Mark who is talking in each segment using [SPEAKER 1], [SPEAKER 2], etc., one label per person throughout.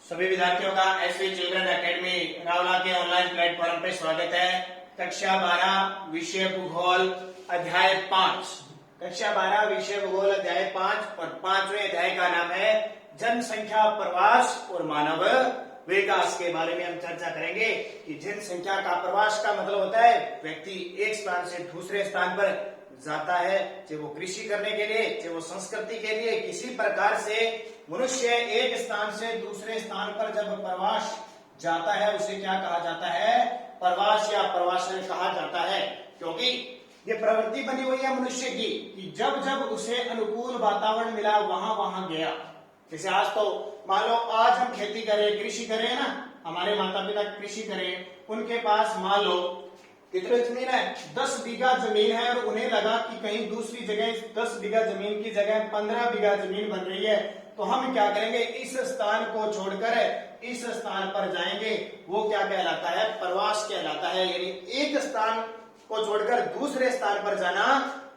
[SPEAKER 1] सभी विद्यार्थियों का एसवी चिल्ड्रन एकेडमी रावला के ऑनलाइन प्लेटफॉर्म पर स्वागत है। कक्षा 12 विषय भूगोल अध्याय 5। कक्षा 12 विषय भूगोल अध्याय 5 और 5वें अध्याय का नाम है जनसंख्या, प्रवास और मानव विकास के बारे में हम चर्चा करेंगे कि जनसंख्या का प्रवास का मतलब होता है व्यक्ति एक स्थान से दूसरे स्थान पर जाता है, चाहे वो कृषि करने के लिए, चाहे वो संस्कृति के लिए, किसी प्रकार से मनुष्य एक स्थान से दूसरे स्थान पर जब प्रवास जाता है उसे क्या कहा जाता है? प्रवास या प्रवासन कहा जाता है। क्योंकि ये प्रवृत्ति बनी हुई है मनुष्य की कि जब जब उसे अनुकूल वातावरण मिला वहां वहां गया। जैसे आज तो मान लो आज हम खेती करें, कृषि करें ना, हमारे माता पिता कृषि करें, उनके पास मान लो कितनी जमीन है? 10 बीघा जमीन है और उन्हें लगा कि कहीं दूसरी जगह 10 बीघा जमीन की जगह 15 बीघा जमीन बन रही है, तो हम क्या करेंगे? इस स्थान को छोड़कर इस स्थान पर जाएंगे। वो क्या कहलाता है? प्रवास कहलाता है। यानी एक स्थान को छोड़कर दूसरे स्थान पर जाना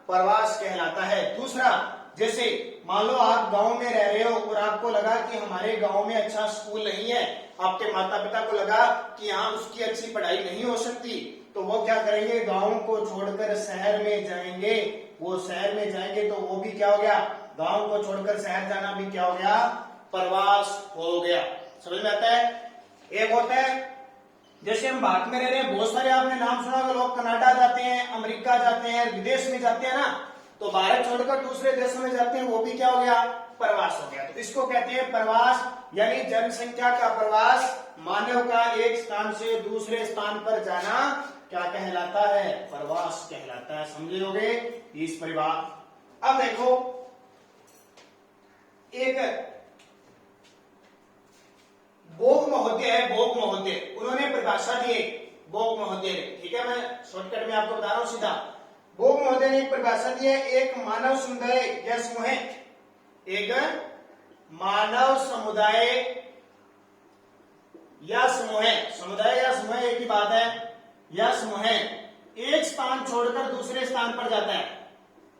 [SPEAKER 1] प्रवास कहलाता है। दूसरा, जैसे मान लो आप गांव में रह रहे हो और आपको लगा कि हमारे गांव में अच्छा स्कूल नहीं है, आपके माता पिता को लगा कि यहाँ उसकी अच्छी पढ़ाई नहीं हो सकती, तो वो क्या करेंगे? गांव को छोड़कर शहर में जाएंगे। वो शहर में जाएंगे तो वो भी क्या हो गया? गांव को छोड़कर शहर जाना भी क्या हो गया? प्रवास हो गया। समझ में आता है? एक होता है जैसे हम भारत में रह रहे हैं, बहुत सारे आपने नाम सुना होगा, लोग कनाडा जाते हैं, अमेरिका जाते हैं, विदेश में जाते हैं ना, तो भारत छोड़कर दूसरे देशों में जाते हैं, वो भी क्या हो गया? प्रवास हो गया। तो इसको कहते हैं प्रवास, यानी जनसंख्या का प्रवास, मानव का एक स्थान से दूसरे स्थान पर जाना क्या कहलाता है? प्रवास कहलाता है। समझे होगे इस परिवार। अब देखो, एक बोक महोदय है, बोक महोदय, उन्होंने परिभाषा दी है, बोक महोदय ने, ठीक है, मैं शॉर्टकट में आपको बता रहा हूं सीधा। बोक महोदय ने एक परिभाषा दी है, एक मानव समुदाय या समूह, एक मानव समुदाय या समूह, समुदाय या समूह एक ही बात है, या समूह एक स्थान छोड़कर दूसरे स्थान पर जाता है,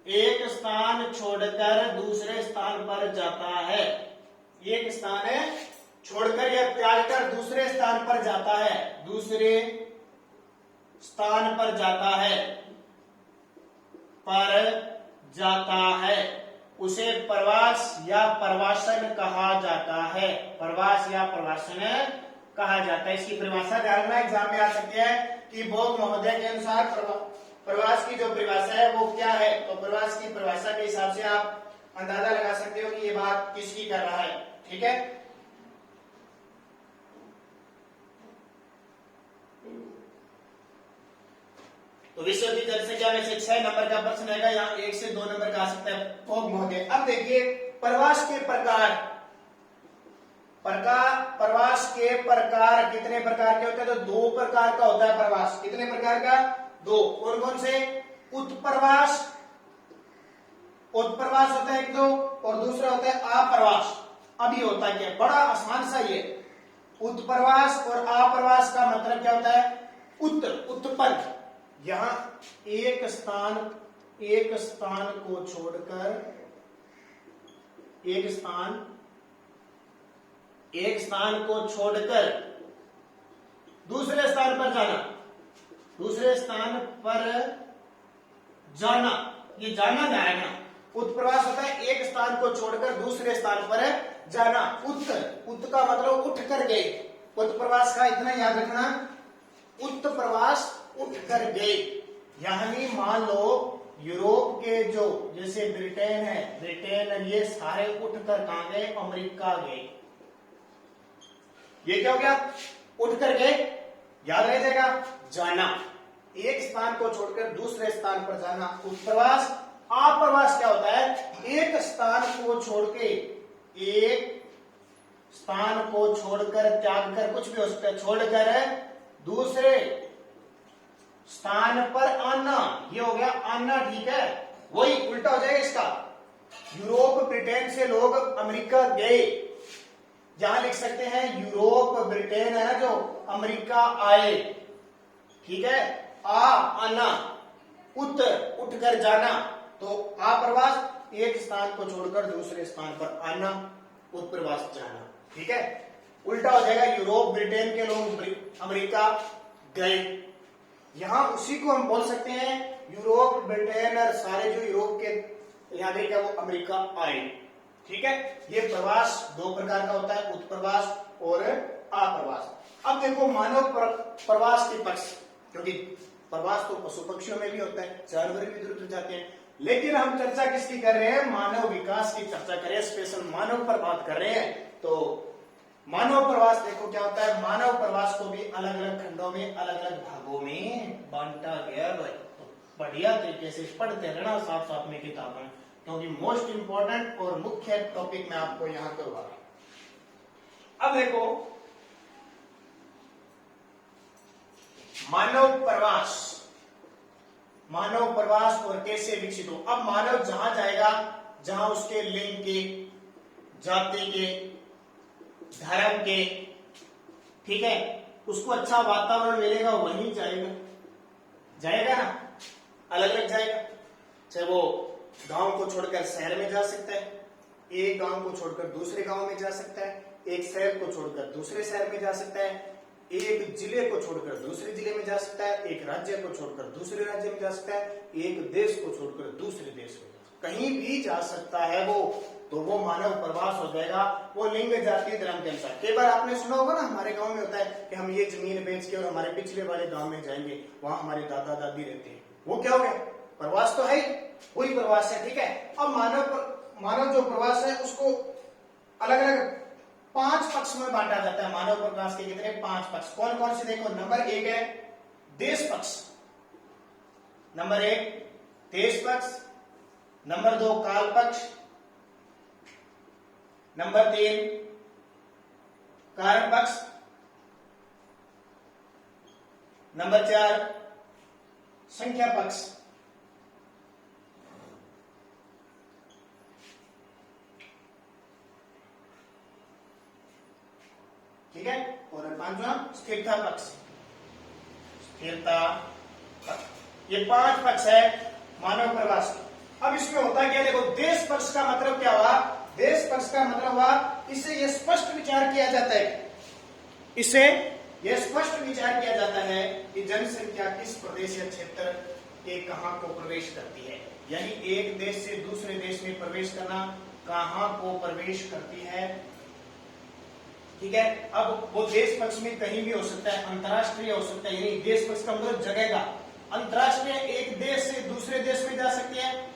[SPEAKER 1] एक स्थान छोड़कर दूसरे स्थान पर जाता है, एक स्थान है छोड़कर या त्याग कर दूसरे स्थान पर जाता है, दूसरे स्थान पर जाता है, उसे प्रवास या प्रवासन कहा जाता है। प्रवास या प्रवासन कहा जाता है। इसकी परिभाषा ध्यान में एग्जाम में आ सकती है कि बोक महोदय के अनुसार प्रवास की जो परिभाषा है वो क्या है। तो प्रवास की परिभाषा के हिसाब से आप अंदाजा लगा सकते हो कि ये बात किसकी कर रहा है। ठीक है, तो विश्व की जनसंख्या में से 6 नंबर का प्रश्न आएगा, यहाँ 1 से 2 नंबर का आ सकता है बोक महोदय। अब देखिए प्रवास के प्रकार, प्रवास के प्रकार कितने प्रकार के होते हैं? तो 2 प्रकार का होता है प्रवास। कितने प्रकार का? 2। कौन कौन से? उत्प्रवास, उत्प्रवास होता है एक तो, और दूसरा होता है अप्रवास। अब ये होता है क्या? बड़ा आसान सा ये उत्प्रवास और अप्रवास का मतलब क्या होता है? उत्पन्न, यहां एक स्थान को छोड़कर एक स्थान को छोड़कर दूसरे स्थान पर जाना, दूसरे स्थान पर जाना, ये जाना जाएगा। उत्प्रवास होता है एक स्थान को छोड़कर दूसरे स्थान पर जाना। उत का मतलब उठ कर गए। उत्प्रवास का इतना याद रखना, उत्प्रवास उठ कर गए। यानी मान लो यूरोप के जो जैसे ब्रिटेन है, ब्रिटेन, ये सारे उठकर कहां गए? अमेरिका गए। ये क्या हो गया? उठ कर गए, याद रह जाएगा, जाना, एक स्थान को छोड़कर दूसरे स्थान पर जाना, उत्प्रवास। अप्रवास क्या होता है? एक स्थान को छोड़कर त्याग कर, कुछ भी हो सकता है, छोड़कर दूसरे स्थान पर आना, ये हो गया आना। ठीक है, वही उल्टा हो जाएगा इसका। यूरोप ब्रिटेन से लोग अमेरिका गए, यहां लिख सकते हैं यूरोप ब्रिटेन है ना जो, अमेरिका आए। ठीक है, आना, उठ कर जाना, तो अप्रवास एक स्थान को छोड़कर दूसरे स्थान पर आना, उत्प्रवास जाना। ठीक है, उल्टा हो जाएगा, यूरोप ब्रिटेन के लोग अमेरिका गए। यहां उसी को हम बोल सकते हैं यूरोप ब्रिटेन और सारे जो यूरोप के यहाँ गए क्या वो अमेरिका आए। ठीक है, ये प्रवास दो प्रकार का होता है, उत्प्रवास और अप्रवास। अब देखो मानव प्रवास के पक्ष, क्योंकि प्रवास तो पशु पक्षियों में भी होता है, जानवर भी इधर उधर जाते हैं, लेकिन हम चर्चा किसकी कर रहे हैं, मानव विकास की चर्चा कर रहे हैं, स्पेशल मानव पर बात कर रहे हैं। तो मानव प्रवास देखो क्या होता है, मानव प्रवास को भी अलग अलग खंडों में अलग अलग भागों में बांटा गया भाई। तो बढ़िया तरीके से पढ़ते रहना साथ साथ में किताबें, क्योंकि मोस्ट इंपॉर्टेंट और मुख्य टॉपिक मैं आपको यहां करवा रहा हूं। अब देखो मानव प्रवास और कैसे विकसित हो। अब मानव जहां जाएगा जहां उसके लिंग के, जाति के, धर्म के, ठीक है, उसको अच्छा वातावरण मिलेगा वहीं जाएगा ना, अलग अलग जाएगा। चाहे वो गांव को छोड़कर शहर में जा सकता है, एक गांव को छोड़कर दूसरे गांव में जा सकता है, एक शहर को छोड़कर दूसरे शहर में जा सकता है, एक जिले को छोड़कर दूसरे जिले में जा सकता है, एक राज्य को छोड़कर दूसरे राज्य में जा सकता है, एक देश को छोड़कर दूसरे देश में कहीं भी जा सकता है वो, तो वो मानव प्रवास हो जाएगा। वो लिंग, जाति, धर्म के अनुसार। कई बार आपने सुना होगा ना, हमारे गांव में होता है कि हम ये जमीन बेच के और हमारे पिछले वाले गांव में जाएंगे, वहां हमारे दादा दादी रहते हैं, वो क्या हो गया, प्रवास तो है ही, वही प्रवास है। ठीक है, अब मानव जो प्रवास है उसको अलग अलग 5 पक्ष में बांटा जाता है। मानव प्रवास के कितने 5 पक्ष, कौन कौन से देखो। नंबर 1 है देश पक्ष, नंबर 1 देश पक्ष, नंबर 2 काल पक्ष, नंबर 3 कारण पक्ष, नंबर 4 संख्या पक्ष, ठीक है, और 5वां स्थिरता पक्ष। स्थिरता पक्ष, ये 5 पक्ष है मानव प्रवास के। अब इसमें होता क्या, देखो देश पक्ष का मतलब क्या हुआ, देश पक्ष का मतलब हुआ इसे यह स्पष्ट विचार किया जाता है, इसे यह स्पष्ट विचार किया जाता है कि जनसंख्या किस प्रदेश या क्षेत्र के कहां को प्रवेश करती है, यानी एक देश से दूसरे देश में प्रवेश करना, कहां को प्रवेश करती है। ठीक है, अब वो देश पक्ष में कहीं भी हो सकता है, अंतरराष्ट्रीय हो सकता है, यानी देश पक्ष का मतलब जगह का। अंतरराष्ट्रीय एक देश से दूसरे देश में जा सकती है,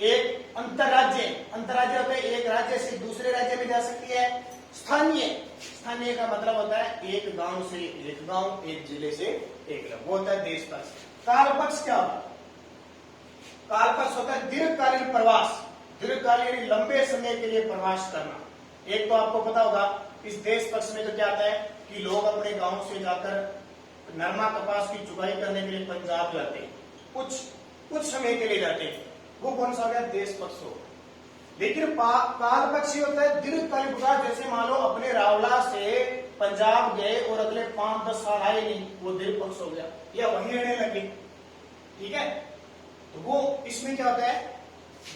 [SPEAKER 1] एक अंतरराज्य होता है, एक राज्य से दूसरे राज्य में जा सकती है। स्थानीय का मतलब होता है एक गांव से एक गांव, एक जिले से एक जिला, वो होता है देश पक्ष। काल पक्ष क्या होता है, काल पक्ष होता है दीर्घकालीन प्रवास, दीर्घकालीन लंबे समय के लिए प्रवास करना। एक तो आपको पता होगा इस देश पक्ष में तो क्या आता है कि लोग अपने गांव से जाकर नरमा कपास की चुकाई करने के लिए पंजाब जाते हैं, कुछ समय के लिए जाते हैं, वो कौन सा हो गया, देश पक्ष हो। लेकिन काल पक्ष होता है दीर्घकालीन प्रवास, जैसे मान लो अपने रावला से पंजाब गए और अगले 5-10 साल आए नहीं, वो दीर्घ पक्ष हो गया, या वहीं रहने लगे। ठीक है, तो वो इसमें क्या होता है,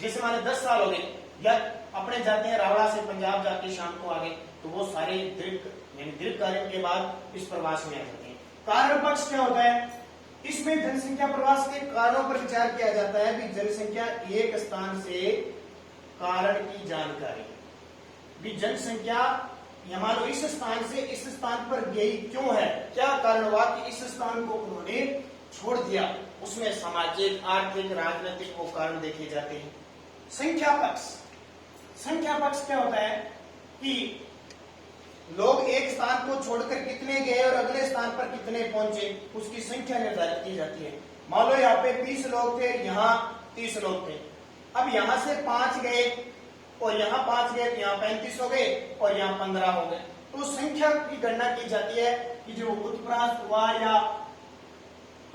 [SPEAKER 1] जैसे माने 10 साल हो गए, या अपने जाते हैं रावड़ा से पंजाब जाके शाम को आ गए, तो वो सारे दीर्घकालीन के बाद इस प्रवास में आ जाते हैं। कारण पक्ष क्या होता है, इसमें जनसंख्या प्रवास के कारणों पर विचार किया जाता है कि जनसंख्या एक स्थान से कारण की जानकारी, भी जनसंख्या मान लो इस स्थान से इस स्थान पर गई क्यों है, क्या कारण हुआ कि इस स्थान को उन्होंने छोड़ दिया, उसमें सामाजिक, आर्थिक, राजनीतिक वो कारण देखे जाते हैं। संख्या पक्ष क्या होता है कि लोग एक स्थान को छोड़कर कितने गए और अगले स्थान पर कितने पहुंचे, उसकी संख्या निर्धारित की जाती है। मान लो यहाँ पे 20 लोग थे, यहाँ 30 लोग थे, अब यहाँ से 5 गए और यहाँ 5 गए, तो यहाँ 35 हो गए और यहाँ 15 हो गए, तो संख्या की गणना की जाती है कि जो उत्प्रास हुआ या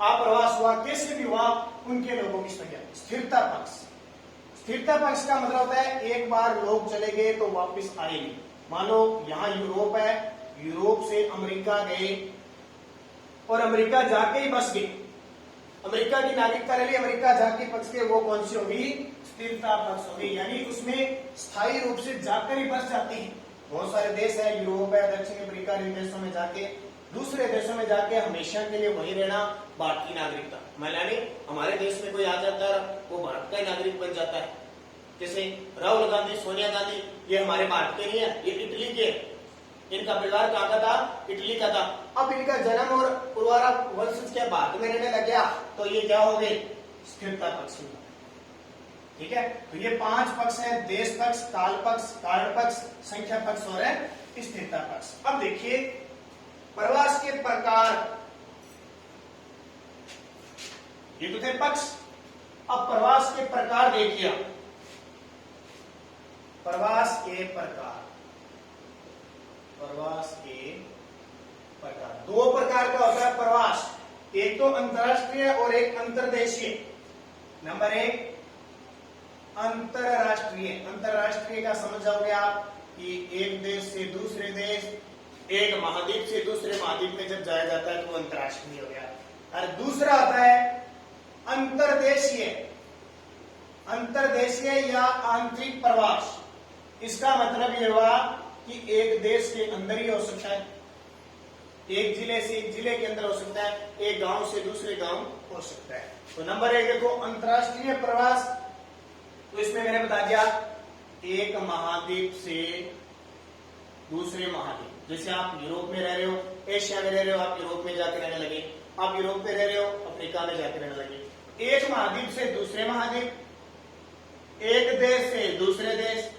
[SPEAKER 1] अप्रवास हुआ, कैसे भी हुआ, उनके लोगों की संख्या। स्थिरता पक्ष का मतलब होता है एक बार लोग चले गए तो वापस आए नहीं। मान लो यहाँ यूरोप है, यूरोप से अमेरिका गए और अमेरिका जाके ही बस गए, अमेरिका की नागरिकता ले ली, अमेरिका जाके बस गए, वो कौन सी होगी, स्थिरता पक्ष होगी, यानी उसमें स्थायी रूप से जाकर ही बस जाते हैं, बहुत सारे देश है, यूरोप है, दक्षिण अफ्रीका, इन देशों में जाके, दूसरे देशों में जाके हमेशा के लिए वही रहना, भारत की नागरिकता। यानी हमारे देश में कोई आ जाता है वो भारत का नागरिक बन जाता है। जैसे राहुल गांधी, सोनिया गांधी, ये हमारे भारत के नहीं है, ये इटली के, इनका परिवार कहाँ का था? इटली का था। अब इनका जन्म और पूर्वारा वंश के भारत में रहने लग गया तो ये क्या हो गए? स्थिरता पक्ष। ठीक है, तो ये 5 पक्ष है, देश पक्ष, काल पक्ष, कारण पक्ष, संख्या पक्ष और स्थिरता पक्ष। अब देखिए प्रवास के प्रकार, ये तो थे पक्ष। अब प्रवास के प्रकार देखिए, प्रवास के प्रकार, प्रवास के प्रकार 2 प्रकार का होता है प्रवास, एक तो अंतरराष्ट्रीय और एक अंतर्देशीय। नंबर 1 अंतरराष्ट्रीय। अंतरराष्ट्रीय का समझ जाओगे आप कि एक देश से दूसरे देश, एक महाद्वीप से दूसरे महाद्वीप में जब जाया जाता है तो अंतरराष्ट्रीय हो गया। और दूसरा आता है अंतर्देशीय। अंतर्देशीय या आंतरिक प्रवास, इसका मतलब यह हुआ कि एक देश के अंदर ही हो सकता है, एक जिले से एक जिले के अंदर हो सकता है, एक गांव से दूसरे गांव हो सकता है। तो नंबर 1 देखो अंतरराष्ट्रीय प्रवास, तो इसमें मैंने बता दिया एक महाद्वीप से दूसरे महाद्वीप। जैसे आप यूरोप में रह रहे हो, एशिया में रह रहे हो, आप यूरोप में जाकर रहने लगे, आप यूरोप में रह रहे हो, अफ्रीका में जाकर रहने लगे। एक महाद्वीप से दूसरे महाद्वीप, एक देश से दूसरे देश,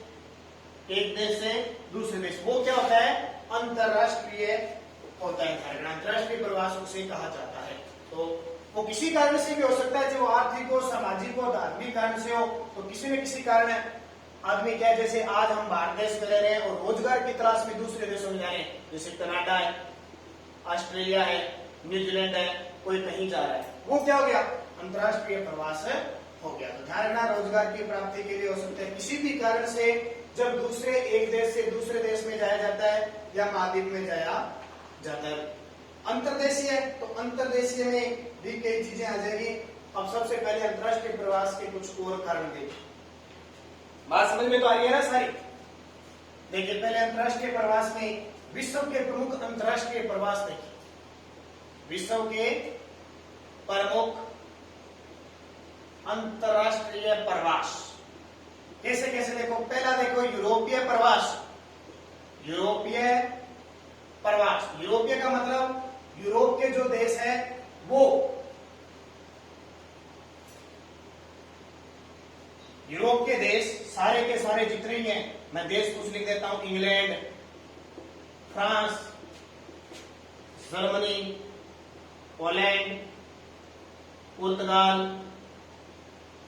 [SPEAKER 1] एक देश से दूसरे देश, वो क्या होता है? अंतरराष्ट्रीय होता है। अंतरराष्ट्रीय प्रवास उसे कहा जाता है। तो वो किसी कारण से भी हो सकता है, चाहे वो आर्थिक हो, सामाजिक हो, धार्मिक कारण से हो, तो किसी न किसी कारण आदमी क्या है, जैसे आज हम भारत देश में रह रहे हैं और रोजगार की तलाश में दूसरे देशों में जा रहे हैं, जैसे कनाडा है, ऑस्ट्रेलिया है, न्यूजीलैंड है, कोई कहीं जा रहा है, वो क्या हो गया? अंतरराष्ट्रीय प्रवास हो गया। तो ध्यान रखना, रोजगार की प्राप्ति के लिए हो सकता है, किसी भी कारण से जब दूसरे एक देश से दूसरे देश में जाया जाता है या महाद्वीप में जाया जाता है। अंतर्देशीय है, तो अंतर्देशीय में भी कई चीजें आ जाएगी। अब सबसे पहले अंतरराष्ट्रीय प्रवास के कुछ और कारण देखिए। बात समझ में तो आ रही है ना सारी? देखिए पहले अंतरराष्ट्रीय प्रवास में विश्व के प्रमुख अंतरराष्ट्रीय प्रवास देखिए। विश्व के प्रमुख अंतरराष्ट्रीय प्रवास कैसे कैसे देखो। पहला देखो यूरोपीय प्रवास। यूरोपीय प्रवास, यूरोपीय का मतलब यूरोप के जो देश है वो, यूरोप के देश सारे के सारे जितने ही हैं, मैं देश कुछ लिख देता हूं, इंग्लैंड, फ्रांस, जर्मनी, पोलैंड, पुर्तगाल,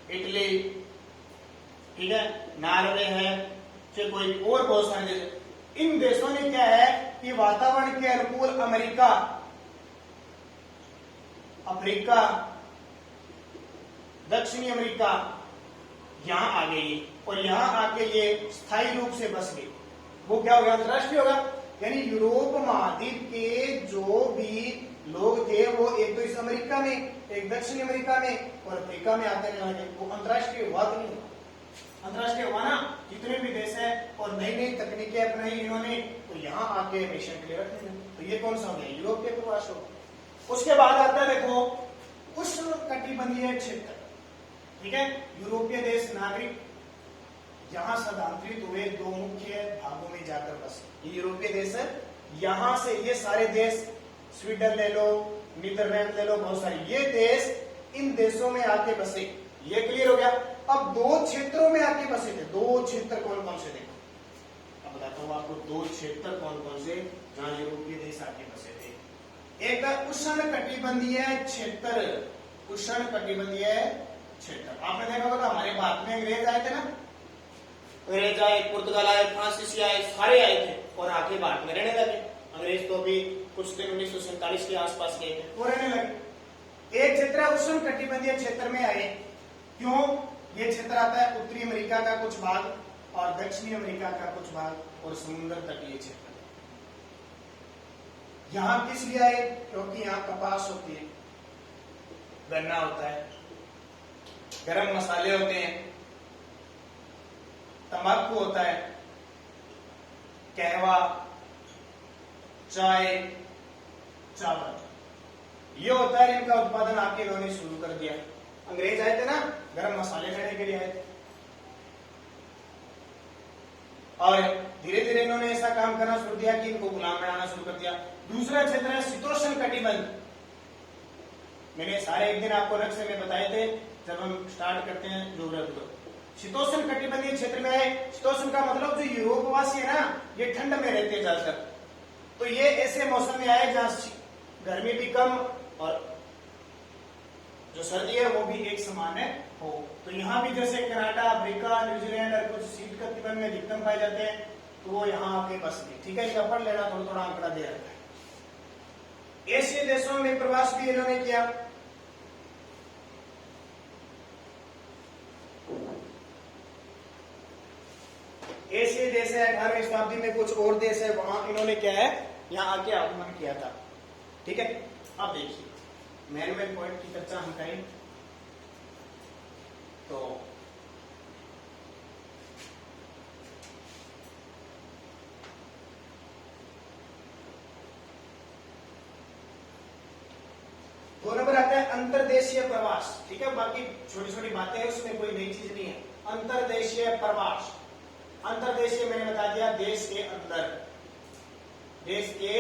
[SPEAKER 1] इटली, ठीक है, नॉर्वे है, चाहे कोई और बहुत सारे देश। इन देशों ने क्या है कि वातावरण के अनुकूल अमेरिका, अफ्रीका, दक्षिणी अमेरिका यहां आ गई और यहां आके ये स्थायी रूप से बस गई। वो क्या होगा? अंतरराष्ट्रीय होगा। यानी यूरोप महाद्वीप के जो भी लोग थे वो एक तो इस अमेरिका में, एक दक्षिणी अमेरिका में और अफ्रीका में आते रहने लगे। वो अंतरराष्ट्रीय हुआ कि नहीं हुआ? अंतरराष्ट्रीय हुआ ना। जितने भी देश है और नई नई तकनीकें अपनाई इन्होंने, तो यहाँ आके हमेशा के लिए रखने लगे। तो ये कौन सा हो गया? यूरोपीय प्रवास हो। उसके बाद आता है देखो उष्णकटिबंधीय क्षेत्र, ठीक है। यूरोपीय देश नागरिक यहां स्थानांतरित हुए, 2 मुख्य भागों में जाकर बसे। ये यूरोपीय देश है, यहां से ये सारे देश, स्वीडन ले लो, नीदरलैंड ले लो, बहुत सारे ये देश इन देशों में आके बसे। ये क्लियर हो गया। अब 2 क्षेत्रों में आके बसे थे। 2 क्षेत्र कौन कौन से? देखो अब बताता हूं आपको 2 क्षेत्र कौन कौन से जहां यूरोपीय देश आके बसे थे। एक उष्णकटिबंधीय क्षेत्र, उष्णकटिबंधीय क्षेत्र। आपने देखा होगा हमारे भारत में अंग्रेज आए थे ना, अंग्रेज आए, पुर्तगाल आए, फ्रांसीसी आए, सारे आए थे और आके भारत में रहने लगे। अंग्रेज तो अभी कुछ दिन 1947 के आसपास गए थे, वो रहने लगे। एक क्षेत्र उष्णकटिबंधीय क्षेत्र में आए। क्यों? ये क्षेत्र आता है उत्तरी अमेरिका का कुछ भाग और दक्षिणी अमेरिका का कुछ भाग और समुद्र तटीय क्षेत्र। यहां किस लिए आए? क्योंकि यहां कपास होती है, गन्ना होता है, गरम मसाले होते हैं, तंबाकू होता है, कहवा, चाय, चावल, ये होता है इनका उत्पादन आके इन्होंने शुरू कर दिया। अंग्रेज आए थे ना गरम मसाले खाने के लिए आए थे, और धीरे धीरे इन्होंने ऐसा काम करना शुरू किया कि इनको गुलाम बनाना शुरू कर दिया। दूसरा क्षेत्र है शीतोष्ण कटिबंध। मैंने सारे एक दिन आपको नक्शे में बताए थे जब हम स्टार्ट करते हैं ज्योग्राफी को। शीतोष्ण कटिबंधीय क्षेत्र में है। शीतोष्ण का मतलब जो यूरोपवासी है ना, ये ठंड में रहते हैं ज्यादातर, तो ये ऐसे मौसम में आए जहां गर्मी भी कम और जो सर्दी है वो भी एक समान है हो। तो यहाँ भी जैसे कनाडा, अफ्रीका, न्यूजीलैंड और कुछ शीत कटिबंध में अधिकतम पाए जाते हैं, तो वो यहाँ आके बस गए। ठीक है, इनका पढ़ लेना, थोड़ा थोड़ा आंकड़ा दे रखा है। एशियाई देशों में प्रवास भी इन्होंने किया। एशियाई देश है, 18वीं शताब्दी में कुछ और देश है, वहां इन्होंने क्या है, यहाँ आके आगमन किया था। ठीक है, अब देखिए मेन पॉइंट की चर्चा हम करें तो दो नंबर आता है अंतर्देशीय प्रवास। ठीक है, बाकी छोटी छोटी बातें हैं, उसमें कोई नई चीज नहीं है। अंतर्देशीय प्रवास, अंतर्देशीय मैंने बता दिया देश के अंदर, देश के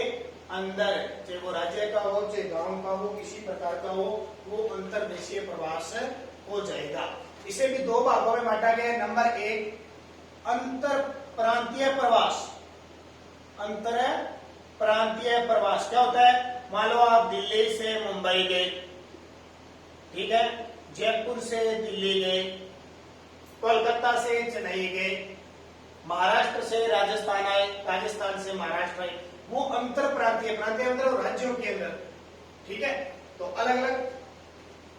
[SPEAKER 1] अंदर, चाहे वो राज्य का हो चाहे गांव का हो, किसी प्रकार का हो, वो अंतर्देशीय प्रवास हो जाएगा। इसे भी दो भागों में बांटा गया है। नंबर एक अंतर प्रांतीय प्रवास। अंतर प्रांतीय प्रवास क्या होता है? मान लो आप दिल्ली से मुंबई गए, ठीक है, जयपुर से दिल्ली गए, कोलकाता से चेन्नई गए, महाराष्ट्र से राजस्थान आए, राजस्थान से महाराष्ट्र आए, वो अंतर प्रांतीय, प्रांतीय अंदर राज्यों के अंदर। ठीक है, तो अलग अलग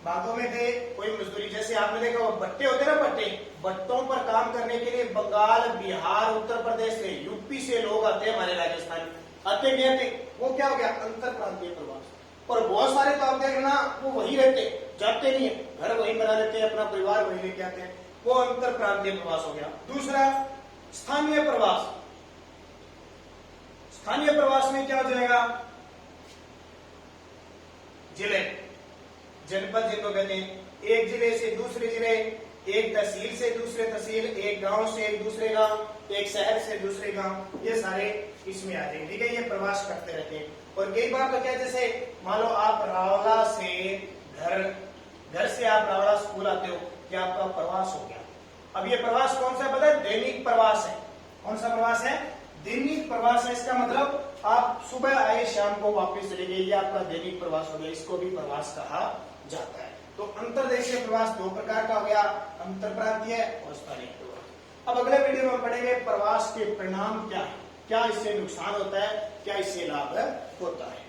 [SPEAKER 1] भागों में थे। कोई मजदूरी, जैसे आपने देखा वो भट्टे होते ना, भट्टे, भट्टों पर काम करने के लिए बंगाल, बिहार, उत्तर प्रदेश से, यूपी से लोग आते हैं हमारे राजस्थान, आते गए थे। वो क्या हो गया? अंतर प्रांतीय प्रवास। और बहुत सारे तो आप देखना वो वही रहते, जाते नहीं है, घर वही बना लेते हैं, अपना परिवार वही लेके आते हैं, वो अंतर प्रांतीय प्रवास हो गया। दूसरा स्थानीय प्रवास। स्थानीय प्रवास में क्या हो जाएगा? जिले, जनपद जिनको कहते हैं, एक जिले से दूसरे जिले, एक तहसील से दूसरे तहसील, एक गांव से एक दूसरे गांव, एक शहर से दूसरे गांव, ये सारे इसमें आ जाएंगे। ठीक है, ये प्रवास करते रहते हैं। और कई बार तो क्या, जैसे मान लो आप रावला से घर से आप रावला स्कूल आते हो, क्या आपका प्रवास हो गया। अब ये प्रवास कौन सा पता है? दैनिक प्रवास है। कौन सा प्रवास है? दैनिक प्रवास है। इसका मतलब आप सुबह आए शाम को वापस चले गए, ये आपका दैनिक प्रवास हो गया, इसको भी प्रवास कहा जाता है। तो अंतर्देशीय प्रवास दो प्रकार का हो गया, अंतर प्रांतीय और स्थानीय प्रवास। अब अगले वीडियो में पढ़ेंगे प्रवास के परिणाम क्या है, क्या इससे नुकसान होता है, क्या इससे लाभ होता है।